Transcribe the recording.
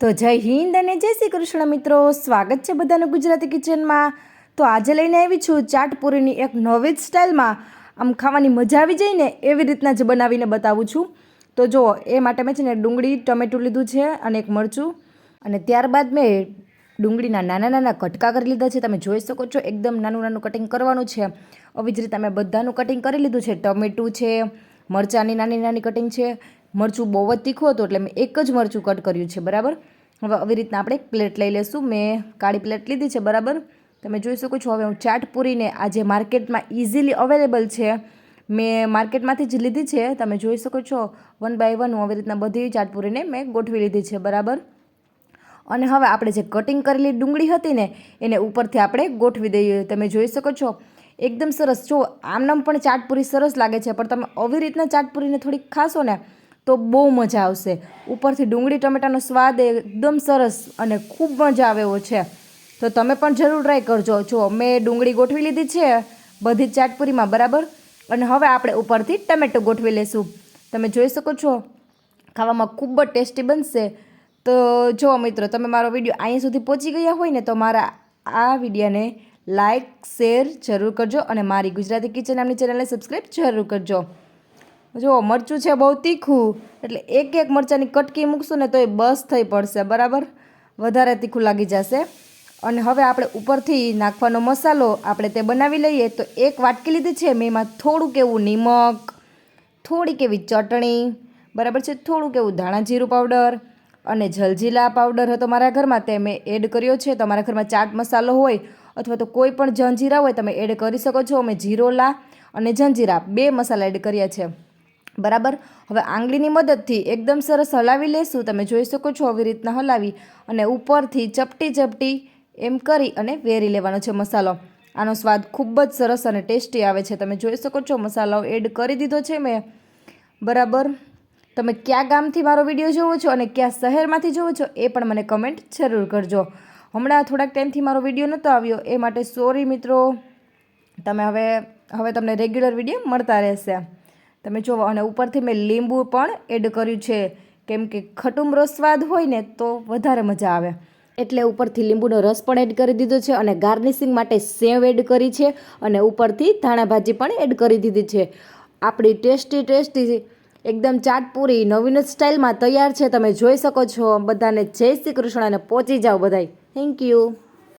તો જય હિન્દ અને જય શ્રી કૃષ્ણ મિત્રો, સ્વાગત છે બધાનું ગુજરાતી કિચનમાં। તો આજે લઈને આવી છું ચાટપુરીની એક નવી જ સ્ટાઇલમાં આમ ખાવાની મજા આવી જાય ને એવી રીતના જ બનાવીને બતાવું છું। તો જો એ માટે મેં છે ને ડુંગળી ટમેટું લીધું છે અને એક મરચું, અને ત્યારબાદ મેં ડુંગળીના નાના નાના કટકા કરી લીધા છે। તમે જોઈ શકો છો એકદમ નાનું નાનું કટિંગ કરવાનું છે। આવી જ રીતે મેં બધાનું કટિંગ કરી લીધું છે। ટમેટું છે, મરચાંની નાની નાની કટિંગ છે। મરચું બહુ જ તીખું હતું એટલે મેં એક જ મરચું કટ કર્યું છે, બરાબર। હવે આવી રીતના આપણે એક પ્લેટ લઈ લઈશું। મેં કાળી પ્લેટ લીધી છે, બરાબર। તમે જોઈ શકો છો હવે હું ચાટપુરીને આજે માર્કેટમાં ઇઝીલી અવેલેબલ છે, મેં માર્કેટમાંથી જ લીધી છે। તમે જોઈ શકો છો 1 બાય 1 હું આવી રીતના બધી ચાટપુરીને મેં ગોઠવી લીધી છે, બરાબર। અને હવે આપણે જે કટિંગ કરેલી ડુંગળી હતી ને એને ઉપરથી આપણે ગોઠવી દઈએ। તમે જોઈ શકો છો એકદમ સરસ। જો આમનામ પણ ચાટપુરી સરસ લાગે છે, પણ તમે આવી રીતના ચાટપુરીને થોડીક ખાશો ને તો બહુ મજા આવશે। ઉપરથી ડુંગળી ટમેટાનો સ્વાદ એકદમ સરસ અને ખૂબ મજા આવે એવો છે, તો તમે પણ જરૂર ટ્રાય કરજો। જો મેં ડુંગળી ગોઠવી લીધી છે બધી જ ચાટપુરીમાં, બરાબર। અને હવે આપણે ઉપરથી ટમેટું ગોઠવી લઈશું। તમે જોઈ શકો છો ખાવામાં ખૂબ જ ટેસ્ટી બનશે। તો જો મિત્રો, તમે મારો વિડીયો અહીંયા સુધી પહોંચી ગયા હોય ને તો મારા આ વિડીયોને લાઇક શેર જરૂર કરજો અને મારી ગુજરાતી કિચન નામની ચેનલને સબસ્ક્રાઈબ જરૂર કરજો। જો મરચું છે બહુ તીખું, એટલે એક એક મરચાંની કટકી મૂકશું ને તો એ બસ થઈ પડશે, બરાબર, વધારે તીખું લાગી જશે। અને હવે આપણે ઉપરથી નાખવાનો મસાલો આપણે તે બનાવી લઈએ। તો એક વાટકી લીધી છે મેં, એમાં થોડુંક એવું નિમક, થોડીક એવી ચટણી, બરાબર છે, થોડુંક એવું ધાણા જીરું પાવડર અને જલજીરા પાવડર હતો મારા ઘરમાં, તે મેં એડ કર્યો છે। તમારા ઘરમાં ચાટ મસાલો હોય અથવા તો કોઈ પણ જંજીરા હોય તમે એડ કરી શકો છો। મેં જીરોલા અને જંજીરા 2 મસાલા એડ કર્યા છે, બરાબર। હવે આંગળીની મદદથી એકદમ સરસ હલાવી લેશું। તમે જોઈ શકો છો આવી રીતના હલાવી અને ઉપરથી ચપટી ચપટી એમ કરી અને વેરી લેવાનો છે મસાલો। આનો સ્વાદ ખૂબ જ સરસ અને ટેસ્ટી આવે છે। તમે જોઈ શકો છો મસાલો એડ કરી દીધો છે મેં, બરાબર। તમે કયા ગામથી મારો વિડીયો જોવો છો અને કયા શહેરમાંથી જોવો છો એ પણ મને કમેન્ટ જરૂર કરજો। હમણાં થોડાક ટાઈમથી મારો વિડીયો નહોતો આવ્યો એ માટે સોરી મિત્રો। તમે હવે તમને રેગ્યુલર વિડીયો મળતા રહેશે। તમે જુઓ, અને ઉપરથી મેં લીંબુ પણ એડ કર્યું છે, કેમ કે ખટુમરો સ્વાદ હોય ને તો વધારે મજા આવે, એટલે ઉપરથી લીંબુનો રસ પણ એડ કરી દીધો છે। અને ગાર્નિશિંગ માટે સેવ એડ કરી છે અને ઉપરથી ધાણા ભાજી પણ એડ કરી દીધી છે। આપણી ટેસ્ટી એકદમ ચાટપુરી નવીન સ્ટાઇલમાં તૈયાર છે। તમે જોઈ શકો છો। બધાને જય શ્રી કૃષ્ણ અને પહોંચી જાઓ બધાય। Thank you.